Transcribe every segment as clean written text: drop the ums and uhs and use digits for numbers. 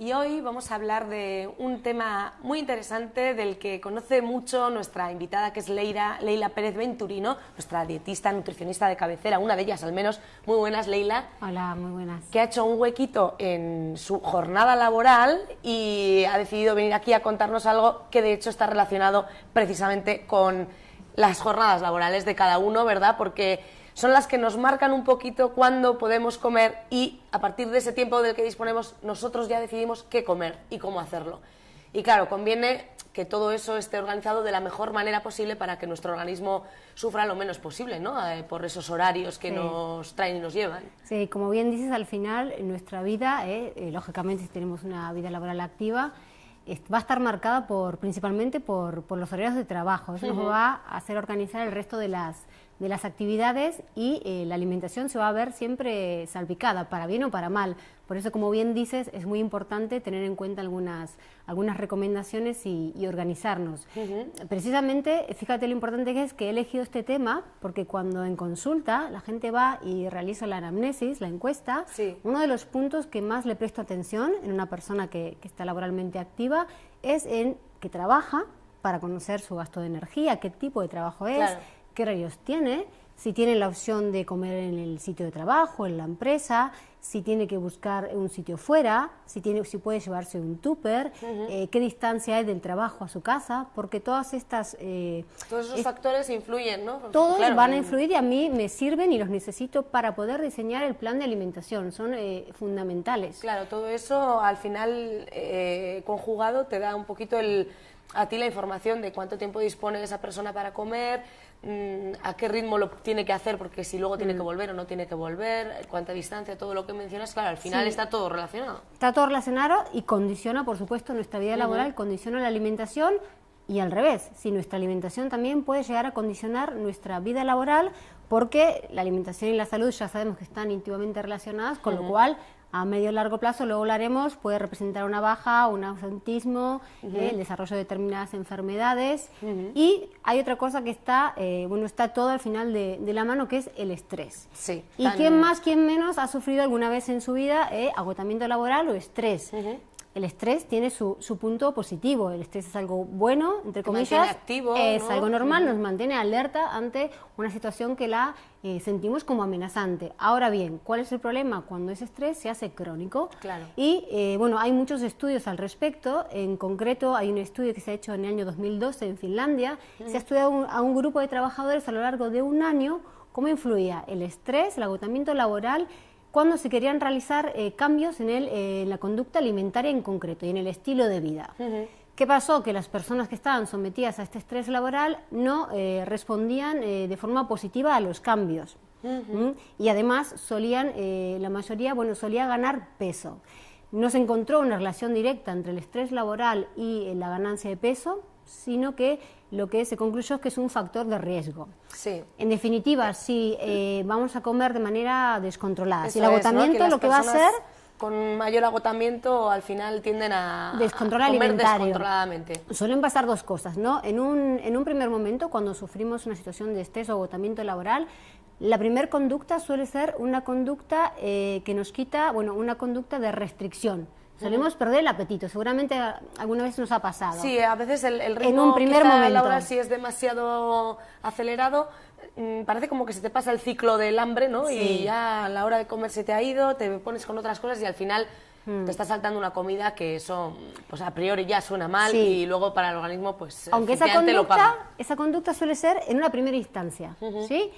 Y hoy vamos a hablar de un tema muy interesante del que conoce mucho nuestra invitada, que es Leila Pérez Venturino, nuestra dietista, nutricionista de cabecera, una de ellas al menos. Muy buenas, Leila. Hola, muy buenas. Que ha hecho un huequito en su jornada laboral y ha decidido venir aquí a contarnos algo que de hecho está relacionado precisamente con las jornadas laborales de cada uno, ¿verdad? Porque son las que nos marcan un poquito cuándo podemos comer y a partir de ese tiempo del que disponemos nosotros ya decidimos qué comer y cómo hacerlo. Y claro, conviene que todo eso esté organizado de la mejor manera posible para que nuestro organismo sufra lo menos posible, ¿no? Por esos horarios que nos traen y nos llevan. Sí, como bien dices, al final nuestra vida, lógicamente si tenemos una vida laboral activa, va a estar marcada principalmente por los horarios de trabajo. Eso nos va a hacer organizar el resto de las actividades y la alimentación se va a ver siempre salpicada, para bien o para mal. Por eso, como bien dices, es muy importante tener en cuenta algunas recomendaciones y organizarnos. Precisamente, fíjate lo importante que es que he elegido este tema, porque cuando en consulta la gente va y realiza la anamnesis, la encuesta, uno de los puntos que más le presto atención en una persona que está laboralmente activa es en que trabaja, para conocer su gasto de energía, qué tipo de trabajo es, qué horarios tiene, si tiene la opción de comer en el sitio de trabajo, en la empresa, si tiene que buscar un sitio fuera, si puede llevarse un tupper, qué distancia hay del trabajo a su casa, porque todas estas... todos esos factores influyen, ¿no? Todos van a influir y a mí me sirven y los necesito para poder diseñar el plan de alimentación, son fundamentales. Claro, todo eso al final conjugado te da un poquito a ti la información de cuánto tiempo dispone esa persona para comer, a qué ritmo lo tiene que hacer, porque si luego tiene que volver o no tiene que volver, cuánta distancia, todo lo que mencionas, claro, al final está todo relacionado. Está todo relacionado y condiciona, por supuesto, nuestra vida laboral, condiciona la alimentación y al revés, si nuestra alimentación también puede llegar a condicionar nuestra vida laboral, porque la alimentación y la salud ya sabemos que están íntimamente relacionadas, con lo cual a medio y largo plazo, luego hablaremos, puede representar una baja, un ausentismo, el desarrollo de determinadas enfermedades. Y hay otra cosa que está todo al final de la mano, que es el estrés. Sí, y quién más, quién menos ha sufrido alguna vez en su vida agotamiento laboral o estrés. El estrés tiene su punto positivo, el estrés es algo bueno, entre comillas, mantiene activo, es ¿no? algo normal, nos mantiene alerta ante una situación que la sentimos como amenazante. Ahora bien, ¿cuál es el problema? Cuando ese estrés se hace crónico. Claro. Y hay muchos estudios al respecto, en concreto hay un estudio que se ha hecho en el año 2012 en Finlandia, se ha estudiado a un grupo de trabajadores a lo largo de un año cómo influía el estrés, el agotamiento laboral, cuando se querían realizar cambios en la conducta alimentaria en concreto y en el estilo de vida. ¿Qué pasó? Que las personas que estaban sometidas a este estrés laboral no respondían de forma positiva a los cambios. Y además la mayoría solía ganar peso. No se encontró una relación directa entre el estrés laboral y la ganancia de peso, sino que lo que se concluyó es que es un factor de riesgo. Sí. En definitiva, si vamos a comer de manera descontrolada, Eso si el agotamiento ¿no? Que lo que va a hacer... con mayor agotamiento al final tienden a descontrol comer alimentario. descontroladamente. Suelen pasar dos cosas, ¿no? En un primer momento, cuando sufrimos una situación de estrés o agotamiento laboral, la primera conducta suele ser una conducta que nos quita, una conducta de restricción. Solemos perder el apetito, seguramente alguna vez nos ha pasado. Sí, a veces el ritmo en un primer momento. laboral, si es demasiado acelerado, parece como que se te pasa el ciclo del hambre, ¿no? Sí. Y ya a la hora de comer se te ha ido, te pones con otras cosas y al final te está saltando una comida que eso, pues a priori ya suena mal y luego para el organismo, pues aunque lo paga. esa conducta suele ser en una primera instancia, ¿sí?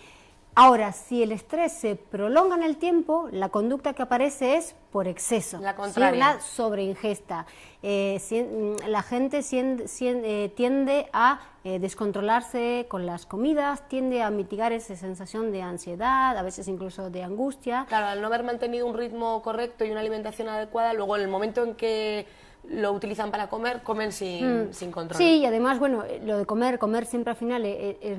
Ahora, si el estrés se prolonga en el tiempo, la conducta que aparece es por exceso, la contraria. ¿sí? Una sobreingesta. La gente tiende a descontrolarse con las comidas, tiende a mitigar esa sensación de ansiedad, a veces incluso de angustia. Claro, al no haber mantenido un ritmo correcto y una alimentación adecuada, luego en el momento en que lo utilizan para comer, comen sin control. Sí, y además, lo de comer siempre al final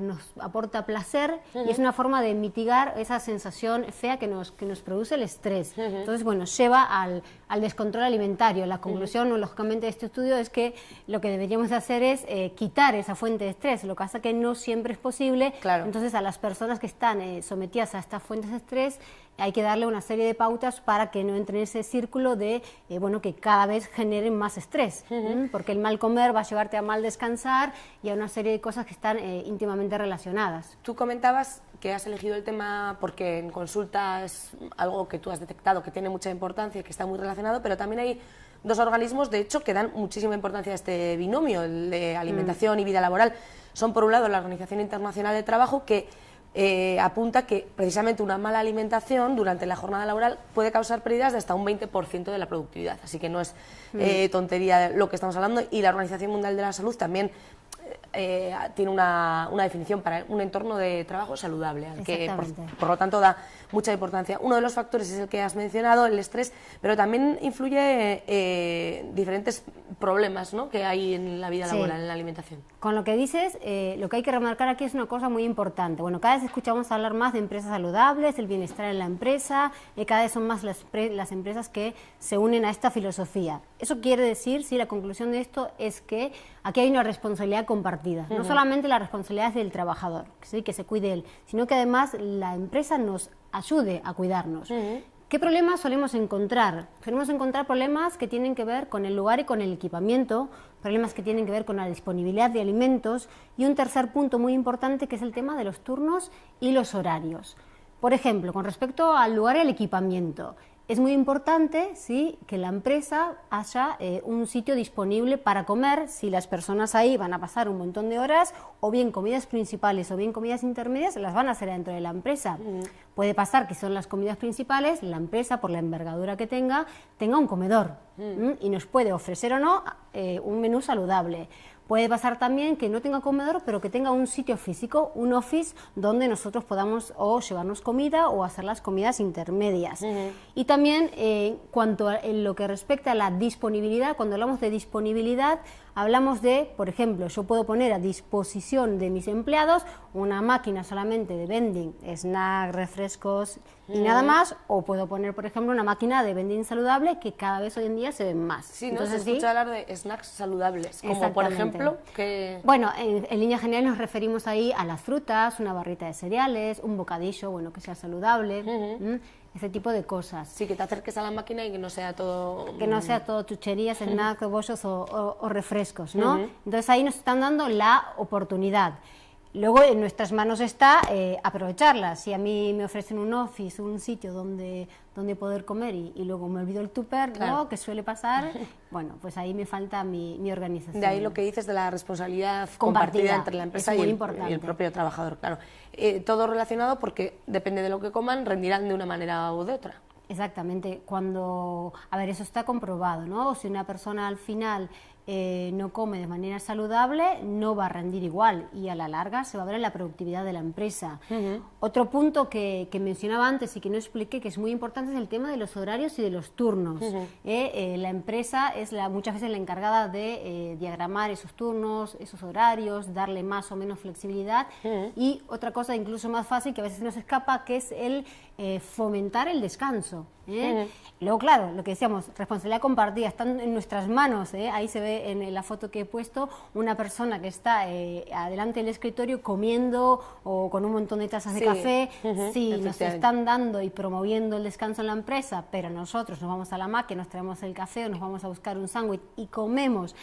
nos aporta placer y es una forma de mitigar esa sensación fea que nos produce el estrés. Entonces, lleva al descontrol alimentario. La conclusión, lógicamente, de este estudio es que lo que deberíamos hacer es quitar esa fuente de estrés. Lo que pasa es que no siempre es posible. Claro. Entonces, a las personas que están sometidas a estas fuentes de estrés, hay que darle una serie de pautas para que no entre en ese círculo de, bueno, que cada vez generen más estrés, porque el mal comer va a llevarte a mal descansar y a una serie de cosas que están íntimamente relacionadas. Tú comentabas que has elegido el tema porque en consulta es algo que tú has detectado que tiene mucha importancia y que está muy relacionado, pero también hay dos organismos, de hecho, que dan muchísima importancia a este binomio, el de alimentación y vida laboral. Son, por un lado, la Organización Internacional del Trabajo, que apunta que precisamente una mala alimentación durante la jornada laboral puede causar pérdidas de hasta un 20% de la productividad, así que no es tontería lo que estamos hablando, y la Organización Mundial de la Salud también tiene una definición para un entorno de trabajo saludable, al que por lo tanto da mucha importancia. Uno de los factores es el que has mencionado, el estrés, pero también influye diferentes problemas, ¿no?, que hay en la vida laboral, en la alimentación. Con lo que dices, lo que hay que remarcar aquí es una cosa muy importante. Bueno, cada vez escuchamos hablar más de empresas saludables, el bienestar en la empresa, cada vez son más las empresas que se unen a esta filosofía. Eso quiere decir, sí, la conclusión de esto es que aquí hay una responsabilidad compartida. No solamente la responsabilidad es del trabajador, ¿sí?, que se cuide él, sino que además la empresa nos ayude a cuidarnos. ¿Qué problemas solemos encontrar? Solemos encontrar problemas que tienen que ver con el lugar y con el equipamiento, problemas que tienen que ver con la disponibilidad de alimentos y un tercer punto muy importante que es el tema de los turnos y los horarios. Por ejemplo, con respecto al lugar y al equipamiento, es muy importante, ¿sí?, que la empresa haya un sitio disponible para comer, si las personas ahí van a pasar un montón de horas, o bien comidas principales o bien comidas intermedias, las van a hacer dentro de la empresa. Puede pasar que son las comidas principales, la empresa, por la envergadura que tenga un comedor y nos puede ofrecer o no un menú saludable. Puede pasar también que no tenga comedor, pero que tenga un sitio físico, un office, donde nosotros podamos o llevarnos comida o hacer las comidas intermedias. Y también, cuanto a lo que respecta a la disponibilidad, cuando hablamos de disponibilidad, hablamos de, por ejemplo, yo puedo poner a disposición de mis empleados una máquina solamente de vending, snacks, refrescos y nada más, o puedo poner, por ejemplo, una máquina de vending saludable que cada vez hoy en día se ven más. Sí, entonces, se escucha hablar de snacks saludables, como por ejemplo, que... Bueno, en línea general nos referimos ahí a las frutas, una barrita de cereales, un bocadillo, bueno, que sea saludable, ese tipo de cosas. Sí, que te acerques a la máquina y que no sea todo... Que no sea todo chucherías, snacks, bollos o refrescos, ¿no? Entonces ahí nos están dando la oportunidad. Luego en nuestras manos está aprovecharla. Si a mí me ofrecen un office, un sitio donde poder comer y luego me olvido el tupper, claro, ¿no?, que suele pasar, bueno, pues ahí me falta mi organización. De ahí lo que dices de la responsabilidad compartida entre la empresa y el propio trabajador, claro. Todo relacionado porque depende de lo que coman, rendirán de una manera u de otra. Exactamente. A ver, eso está comprobado, ¿no? Si una persona al final no come de manera saludable, no va a rendir igual y a la larga se va a ver en la productividad de la empresa. Otro punto que mencionaba antes y que no expliqué, que es muy importante, es el tema de los horarios y de los turnos. La empresa es muchas veces la encargada de diagramar esos turnos, esos horarios, darle más o menos flexibilidad y otra cosa incluso más fácil que a veces nos escapa, que es el fomentar el descanso. Luego, claro, lo que decíamos, responsabilidad compartida, están en nuestras manos. Ahí se ve en la foto que he puesto una persona que está adelante del escritorio comiendo o con un montón de tazas de café. Sí, nos están dando y promoviendo el descanso en la empresa, pero nosotros nos vamos a la máquina, nos traemos el café o nos vamos a buscar un sándwich y comemos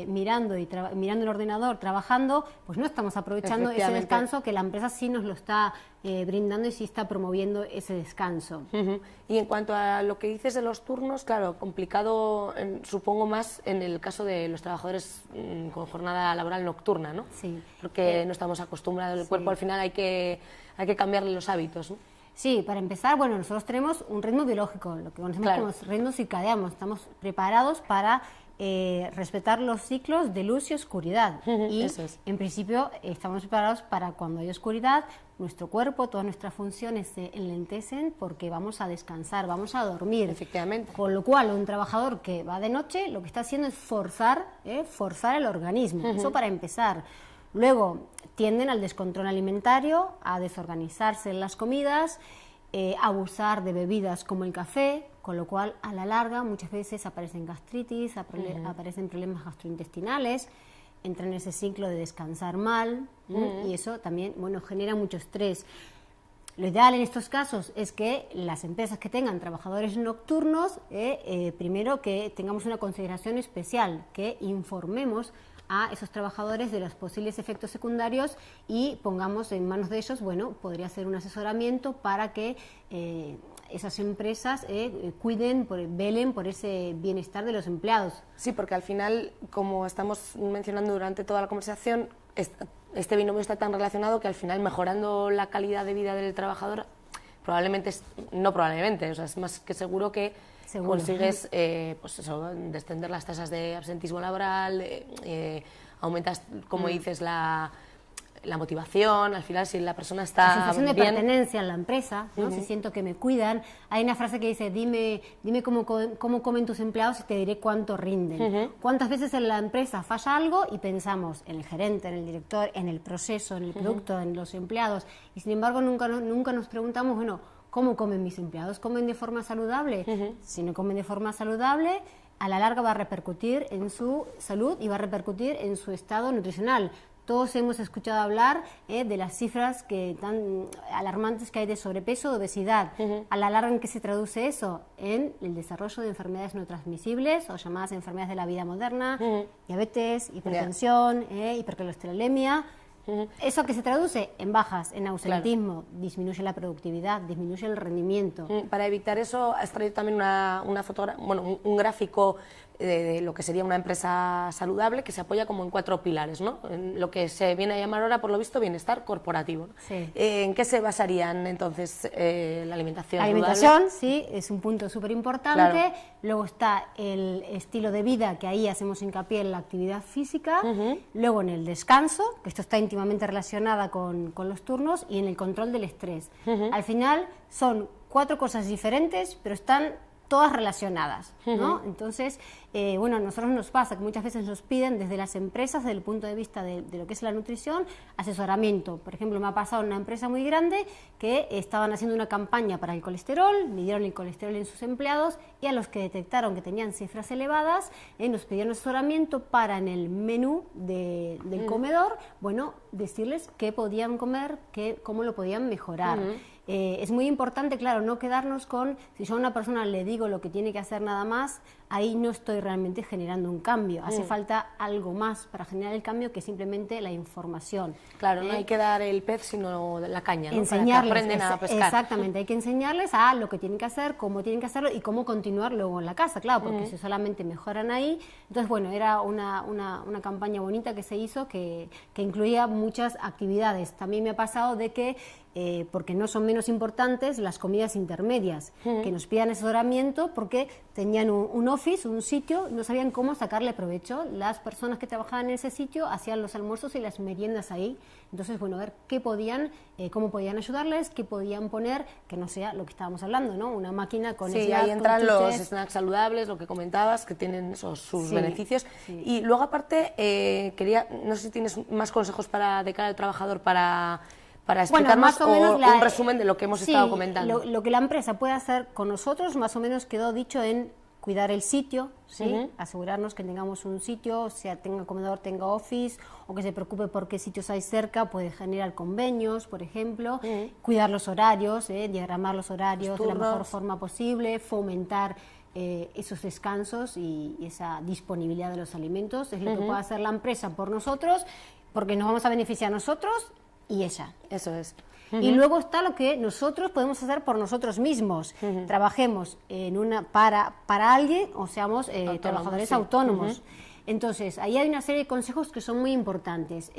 mirando el ordenador, trabajando, pues no estamos aprovechando ese descanso que la empresa sí nos lo está brindando y sí está promoviendo ese descanso. Y en cuanto a lo que dices de los turnos, claro, complicado supongo más en el caso de los trabajadores con jornada laboral nocturna, ¿no? Sí. Porque no estamos acostumbrados, el cuerpo al final hay que cambiarle los hábitos, ¿no? Sí, para empezar, bueno, nosotros tenemos un ritmo biológico, lo que conocemos como ritmo circadiano, estamos preparados para respetar los ciclos de luz y oscuridad y en principio estamos preparados para cuando hay oscuridad, nuestro cuerpo, todas nuestras funciones se enlentecen porque vamos a descansar, vamos a dormir. Efectivamente. Con lo cual, un trabajador que va de noche lo que está haciendo es forzar el organismo, eso para empezar. Luego, tienden al descontrol alimentario, a desorganizarse en las comidas, abusar de bebidas como el café, con lo cual a la larga muchas veces aparecen gastritis, aparecen problemas gastrointestinales, entran en ese ciclo de descansar mal y eso también, bueno, genera mucho estrés. Lo ideal en estos casos es que las empresas que tengan trabajadores nocturnos, primero que tengamos una consideración especial, que informemos a esos trabajadores de los posibles efectos secundarios y pongamos en manos de ellos, bueno, podría ser un asesoramiento para que esas empresas cuiden, velen por ese bienestar de los empleados. Sí, porque al final, como estamos mencionando durante toda la conversación, este binomio está tan relacionado que al final, mejorando la calidad de vida del trabajador, probablemente, no probablemente, o sea, es más que seguro que consigues pues eso, descender las tasas de absentismo laboral, aumentas, como dices, la motivación. Al final, si la persona está la sensación de bien, pertenencia en la empresa, ¿no? Si siento que me cuidan. Hay una frase que dice, dime cómo comen tus empleados y te diré cuánto rinden. ¿Cuántas veces en la empresa falla algo y pensamos en el gerente, en el director, en el proceso, en el producto, en los empleados? Y sin embargo nunca nos preguntamos, bueno, ¿cómo comen mis empleados? ¿Comen de forma saludable? Si no comen de forma saludable, a la larga va a repercutir en su salud y va a repercutir en su estado nutricional. Todos hemos escuchado hablar de las cifras tan alarmantes que hay de sobrepeso, de obesidad. A la larga, ¿en qué se traduce eso? En el desarrollo de enfermedades no transmisibles o llamadas enfermedades de la vida moderna, diabetes, hipertensión, hipercolesterolemia. ¿Eso que se traduce? En bajas, en ausentismo, disminuye la productividad, disminuye el rendimiento. Para evitar eso, has traído también una fotografía, bueno, un gráfico de lo que sería una empresa saludable que se apoya como en 4 pilares, ¿no? En lo que se viene a llamar ahora, por lo visto, bienestar corporativo, ¿no? Sí. ¿En qué se basarían entonces la alimentación? La alimentación, sí, es un punto súper importante. Claro. Luego está el estilo de vida, que ahí hacemos hincapié en la actividad física. Luego en el descanso, que esto está íntimamente relacionada con los turnos, y en el control del estrés. Al final son 4 cosas diferentes, pero están todas relacionadas, ¿no? Entonces, bueno, a nosotros nos pasa que muchas veces nos piden desde las empresas, desde el punto de vista de lo que es la nutrición, asesoramiento. Por ejemplo, me ha pasado en una empresa muy grande que estaban haciendo una campaña para el colesterol, midieron el colesterol en sus empleados y a los que detectaron que tenían cifras elevadas, nos pidieron asesoramiento para en el menú del comedor, bueno, decirles qué podían comer, cómo lo podían mejorar. Es muy importante, claro, no quedarnos con, si yo a una persona le digo lo que tiene que hacer nada más, ahí no estoy realmente generando un cambio. Hace falta algo más para generar el cambio que simplemente la información. Claro, no hay que dar el pez, sino la caña, ¿no? Enseñarles, para que aprendan a pescar. Exactamente, hay que enseñarles a lo que tienen que hacer, cómo tienen que hacerlo y cómo continuar luego en la casa, claro, porque si solamente mejoran ahí. Entonces, bueno, era una campaña bonita que se hizo que incluía muchas actividades. También me ha pasado de que porque no son menos importantes las comidas intermedias, que nos pidan asesoramiento porque tenían un office, un sitio, no sabían cómo sacarle provecho. Las personas que trabajaban en ese sitio hacían los almuerzos y las meriendas ahí. Entonces, bueno, a ver cómo podían ayudarles, qué podían poner, que no sea lo que estábamos hablando, ¿no? Una máquina con Sí, ahí entran los snacks saludables, lo que comentabas, que tienen sus beneficios. Sí. Y luego, aparte, no sé si tienes más consejos de cara al trabajador para explicarnos, bueno, más o menos un resumen de lo que hemos estado comentando. Lo que la empresa puede hacer con nosotros, más o menos quedó dicho en cuidar el sitio, ¿sí? Asegurarnos que tengamos un sitio, o sea, tenga comedor, tenga office, o que se preocupe por qué sitios hay cerca, puede generar convenios, por ejemplo, cuidar los horarios, diagramar los horarios de la mejor forma posible, fomentar esos descansos y esa disponibilidad de los alimentos. Es lo que puede hacer la empresa por nosotros, porque nos vamos a beneficiar nosotros y ella. Eso es. Y luego está lo que nosotros podemos hacer por nosotros mismos. Trabajemos para alguien o seamos trabajadores autónomos. Entonces, ahí hay una serie de consejos que son muy importantes.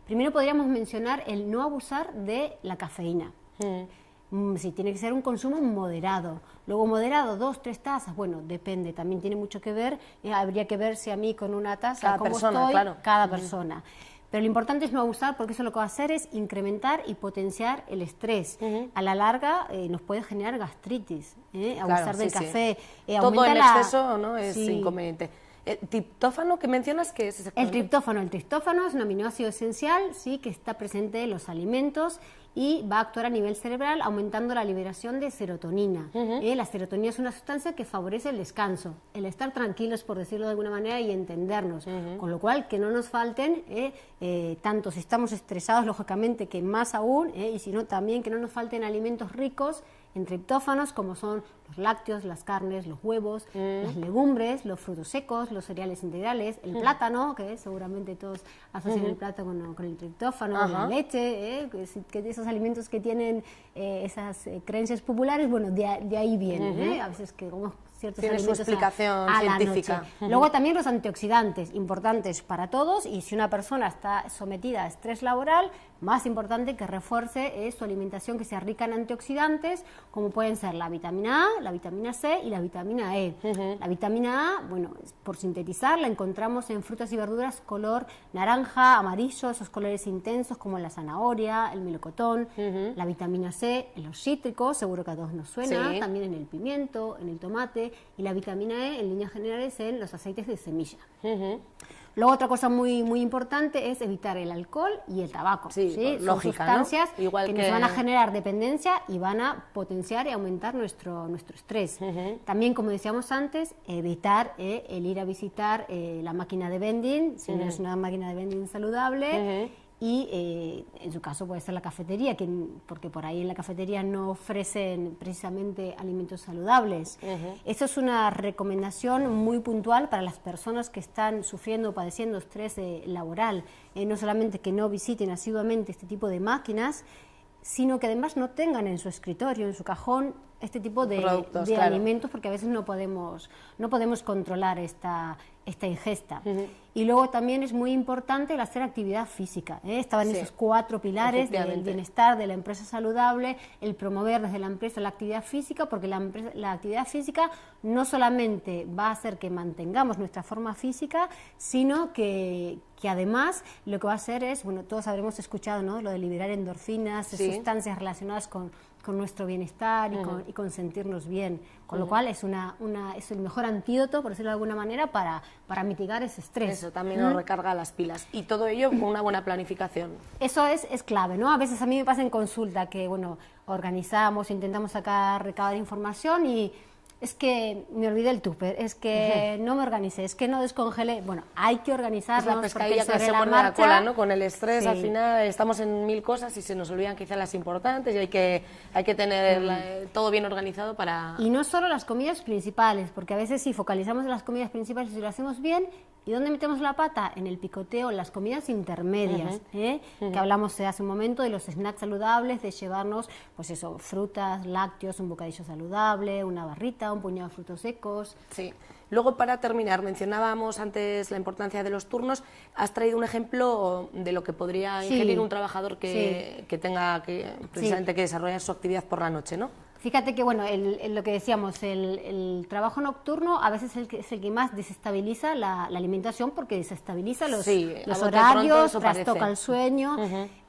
Primero podríamos mencionar el no abusar de la cafeína. Sí, tiene que ser un consumo moderado. Luego moderado, 2, 3 tazas, bueno, depende, también tiene mucho que ver. Habría que ver si a mí con una taza, cómo estoy, cada persona. Pero lo importante es no abusar, porque eso lo que va a hacer es incrementar y potenciar el estrés. A la larga nos puede generar gastritis, abusar del café. Todo en exceso, ¿no? Es inconveniente. ¿El triptófano que mencionas, qué es exactamente? El triptófano es un aminoácido esencial, sí, que está presente en los alimentos y va a actuar a nivel cerebral aumentando la liberación de serotonina. La serotonina es una sustancia que favorece el descanso, el estar tranquilos, por decirlo de alguna manera, y entendernos, con lo cual que no nos falten, tanto si estamos estresados, lógicamente, que más aún, y si no también que no nos falten alimentos ricos en triptófanos, como son los lácteos, las carnes, los huevos, las legumbres, los frutos secos, los cereales integrales, el plátano, que seguramente todos asocian el plátano con el triptófano, la leche, que esos alimentos que tienen esas creencias populares, bueno, de ahí vienen, a veces que como ciertos tiene su alimentos explicación a la científica. noche. Luego también los antioxidantes, importantes para todos, y si una persona está sometida a estrés laboral, más importante que refuerce su alimentación, que sea rica en antioxidantes, como pueden ser la vitamina A, la vitamina C y la vitamina E. La vitamina A, bueno, por sintetizar, la encontramos en frutas y verduras color naranja, amarillo, esos colores intensos como la zanahoria, el melocotón. La vitamina C en los cítricos, seguro que a todos nos suena, también en el pimiento, en el tomate, y la vitamina E en líneas generales en los aceites de semilla. Luego otra cosa muy, muy importante es evitar el alcohol y el tabaco. Sí, Son lógica, sustancias, ¿no? Igual que que nos van a generar dependencia y van a potenciar y aumentar nuestro estrés. También, como decíamos antes, evitar el ir a visitar la máquina de vending, si no es una máquina de vending saludable. Y en su caso puede ser la cafetería, porque por ahí en la cafetería no ofrecen precisamente alimentos saludables. Eso es una recomendación muy puntual para las personas que están sufriendo o padeciendo estrés laboral. No solamente que no visiten asiduamente este tipo de máquinas, sino que además no tengan en su escritorio, en su cajón, este tipo de alimentos, porque a veces no podemos controlar esta ingesta. Y luego también es muy importante el hacer actividad física. Estaban esos 4 pilares del bienestar, de la empresa saludable, el promover desde la empresa la actividad física, porque la actividad física no solamente va a hacer que mantengamos nuestra forma física, sino que además lo que va a hacer es, bueno, todos habremos escuchado, ¿no?, lo de liberar endorfinas, sustancias relacionadas con nuestro bienestar y con sentirnos bien, con lo cual es el mejor antídoto, por decirlo de alguna manera, para mitigar ese estrés. Eso también nos recarga las pilas, y todo ello con una buena planificación. Eso es clave, ¿no? A veces a mí me pasa en consulta que, bueno, organizamos, intentamos recabar información y es que me olvidé el tupper, es que no me organicé, es que no descongelé. Bueno, hay que organizarnos. Es la pescadilla que se muerde la cola, ¿no? Con el estrés, al final estamos en 1000 cosas y se nos olvidan quizás las importantes, y hay que tener todo bien organizado para... Y no solo las comidas principales, porque a veces sí focalizamos en las comidas principales y lo hacemos bien. ¿Y dónde metemos la pata? En el picoteo, en las comidas intermedias, que hablamos hace un momento de los snacks saludables, de llevarnos, pues eso, frutas, lácteos, un bocadillo saludable, una barrita, un puñado de frutos secos. Sí. Luego, para terminar, mencionábamos antes la importancia de los turnos. Has traído un ejemplo de lo que podría ingerir un trabajador que tenga precisamente que desarrollar su actividad por la noche, ¿no? Fíjate que, bueno, lo que decíamos, el trabajo nocturno a veces es el que más desestabiliza la alimentación, porque desestabiliza los horarios, trastoca el sueño,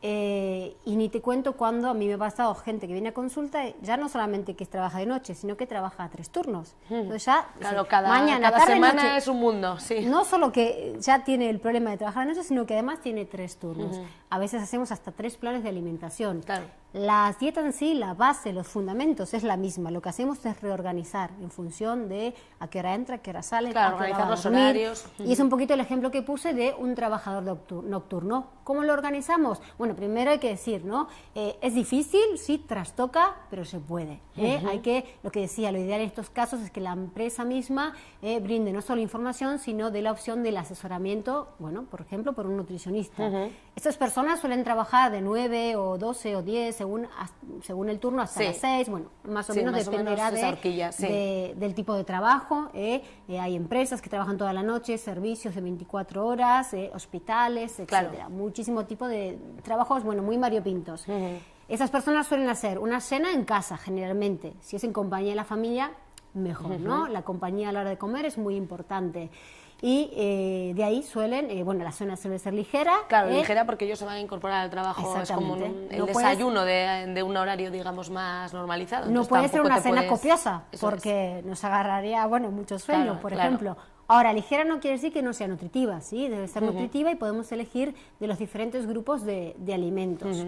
y ni te cuento cuando a mí me ha pasado gente que viene a consulta, ya no solamente que trabaja de noche, sino que trabaja 3 turnos. Entonces ya, claro, mañana, cada tarde, semana noche, es un mundo, no solo que ya tiene el problema de trabajar de noche, sino que además tiene 3 turnos. A veces hacemos hasta 3 planes de alimentación. Claro. La dieta en sí, la base, los fundamentos es la misma. Lo que hacemos es reorganizar en función de a qué hora entra, a qué hora sale, claro, a qué hora organizar va a los dormir. horarios. Y es un poquito el ejemplo que puse de un trabajador nocturno. ¿Cómo lo organizamos? Bueno, primero hay que decir, ¿no? Es difícil, sí, trastoca, pero se puede. Hay que, lo que decía, lo ideal en estos casos es que la empresa misma brinde no solo información, sino de la opción del asesoramiento, bueno, por ejemplo, por un nutricionista. Estas personas suelen trabajar de 9 o 12 o 10, según el turno, hasta las 6, bueno, más o menos dependerá del tipo de trabajo. Hay empresas que trabajan toda la noche, servicios de 24 horas, hospitales, etcétera. Claro. Muchísimo tipo de trabajos, bueno, muy variopintos. Esas personas suelen hacer una cena en casa, generalmente. Si es en compañía de la familia, mejor, ¿no? La compañía a la hora de comer es muy importante. Y de ahí suelen, bueno, la cena suele ser ligera. Claro, ligera porque ellos se van a incorporar al trabajo, es como el desayuno de un horario, digamos, más normalizado. No puede ser una cena copiosa, porque nos agarraría, bueno, mucho sueño, por ejemplo. Ahora, ligera no quiere decir que no sea nutritiva, ¿sí? Debe ser nutritiva y podemos elegir de los diferentes grupos de alimentos.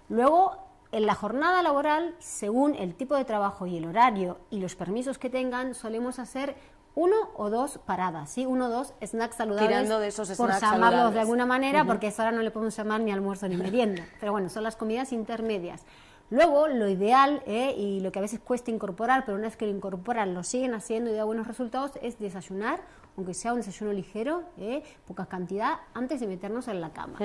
Luego, En la jornada laboral, según el tipo de trabajo y el horario y los permisos que tengan, solemos hacer 1 o 2 paradas, ¿sí? 1 o 2 snacks saludables, tirando de esos por snacks llamarlos saludables. de alguna manera, porque eso ahora no le podemos llamar ni almuerzo ni merienda. Pero bueno, son las comidas intermedias. Luego, lo ideal, y lo que a veces cuesta incorporar, pero una vez que lo incorporan lo siguen haciendo y da buenos resultados, es desayunar, aunque sea un desayuno ligero, poca cantidad, antes de meternos en la cama.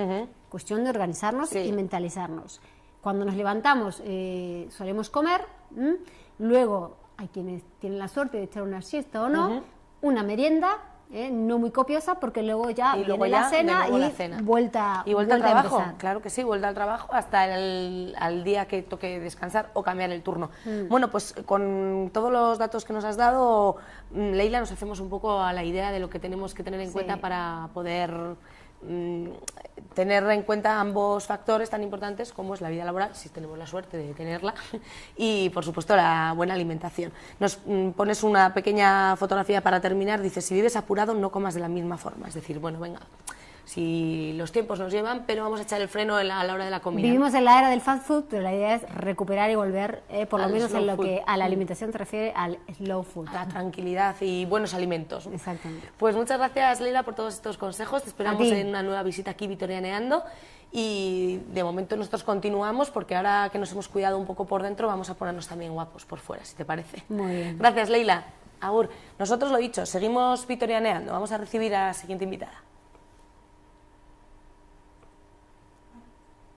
Cuestión de organizarnos y mentalizarnos. Cuando nos levantamos solemos comer, luego hay quienes tienen la suerte de echar una siesta o no, una merienda, no muy copiosa, porque luego ya viene la cena y vuelta al trabajo. a empezar. Claro que sí, vuelta al trabajo hasta al día que toque descansar o cambiar el turno. Bueno, pues con todos los datos que nos has dado, Leila, nos hacemos un poco a la idea de lo que tenemos que tener en cuenta para poder tener en cuenta ambos factores tan importantes como es la vida laboral, si tenemos la suerte de tenerla, y por supuesto la buena alimentación. Nos pones una pequeña fotografía para terminar, dices, si vives apurado no comas de la misma forma, es decir, bueno, venga, si los tiempos nos llevan, pero vamos a echar el freno a la hora de la comida. Vivimos en la era del fast food, pero la idea es recuperar y volver, por lo menos en lo food. que a la alimentación se refiere, al slow food. A la tranquilidad y buenos alimentos. Exactamente. Pues muchas gracias, Leila, por todos estos consejos. Te esperamos en una nueva visita aquí, Vitorianeando. Y de momento nosotros continuamos, porque ahora que nos hemos cuidado un poco por dentro, vamos a ponernos también guapos por fuera, si te parece. Muy bien. Gracias, Leila. Agur. Nosotros, lo dicho, seguimos Vitorianeando. Vamos a recibir a la siguiente invitada.